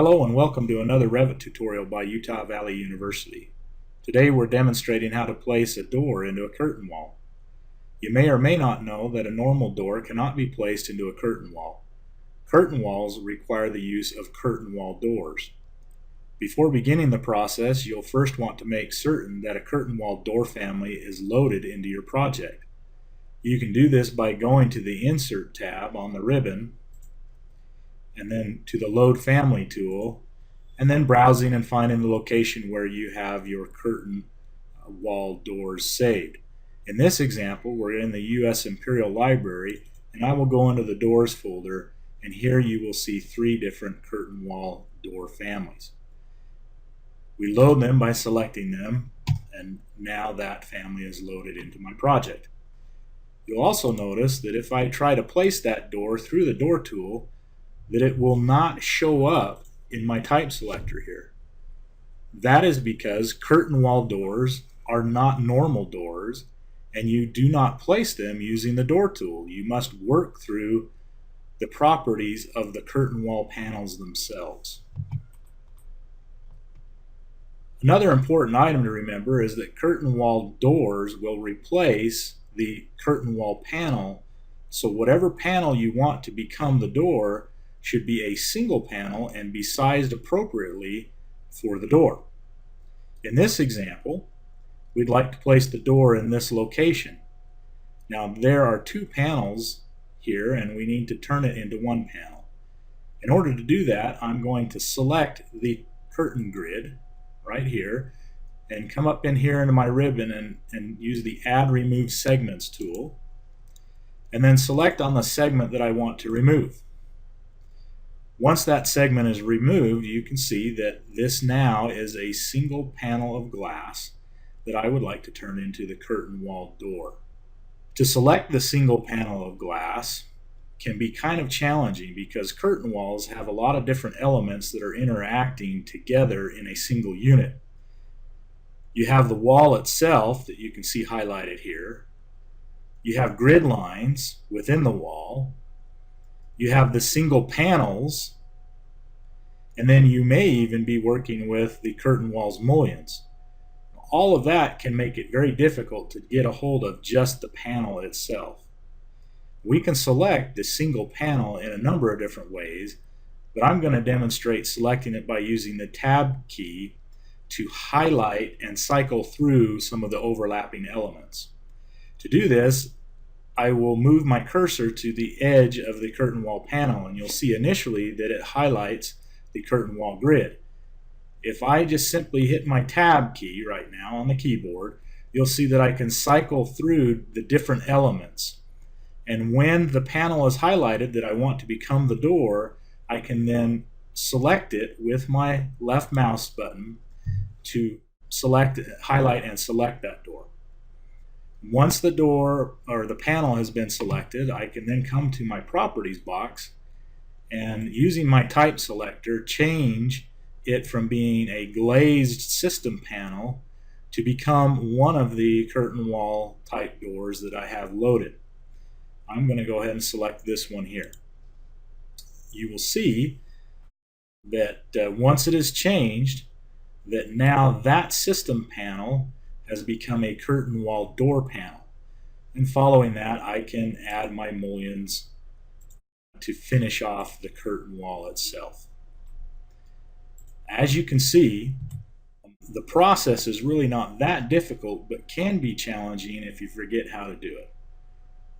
Hello and welcome to another Revit tutorial by Utah Valley University. Today we're demonstrating how to place a door into a curtain wall. You may or may not know that a normal door cannot be placed into a curtain wall. Curtain walls require the use of curtain wall doors. Before beginning the process, you'll first want to make certain that a curtain wall door family is loaded into your project. You can do this by going to the Insert tab on the ribbon and then to the Load Family tool, and then browsing and finding the location where you have your curtain wall doors saved. In this example, we're in the U.S. Imperial Library, and I will go into the Doors folder, and here you will see 3 different curtain wall door families. We load them by selecting them, and now that family is loaded into my project. You'll also notice that if I try to place that door through the Door tool, that it will not show up in my type selector here. That is because curtain wall doors are not normal doors, and you do not place them using the Door tool. You must work through the properties of the curtain wall panels themselves. Another important item to remember is that curtain wall doors will replace the curtain wall panel, so whatever panel you want to become the door should be a single panel and be sized appropriately for the door. In this example, we'd like to place the door in this location. Now there are 2 panels here and we need to turn it into 1 panel. In order to do that, I'm going to select the curtain grid right here and come up in here into my ribbon and use the Add Remove Segments tool, and then select on the segment that I want to remove. Once that segment is removed, you can see that this now is a single panel of glass that I would like to turn into the curtain wall door. To select the single panel of glass can be kind of challenging because curtain walls have a lot of different elements that are interacting together in a single unit. You have the wall itself that you can see highlighted here. You have grid lines within the wall. You have the single panels, and then you may even be working with the curtain wall's mullions. All of that can make it very difficult to get a hold of just the panel itself. We can select the single panel in a number of different ways, but I'm going to demonstrate selecting it by using the Tab key to highlight and cycle through some of the overlapping elements. To do this, I will move my cursor to the edge of the curtain wall panel, and you'll see initially that it highlights the curtain wall grid. If I just simply hit my Tab key right now on the keyboard, you'll see that I can cycle through the different elements. And when the panel is highlighted that I want to become the door, I can then select it with my left mouse button to highlight and select that door. Once the door or the panel has been selected, I can then come to my properties box and using my type selector change it from being a glazed system panel to become one of the curtain wall type doors that I have loaded. I'm going to go ahead and select this one here. You will see that once it is changed, that now that system panel has become a curtain wall door panel. And following that, I can add my mullions to finish off the curtain wall itself. As you can see, the process is really not that difficult, but can be challenging if you forget how to do it.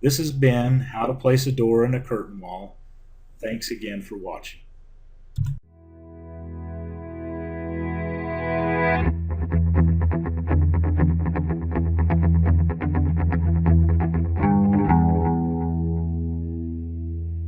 This has been how to place a door in a curtain wall. Thanks again for watching.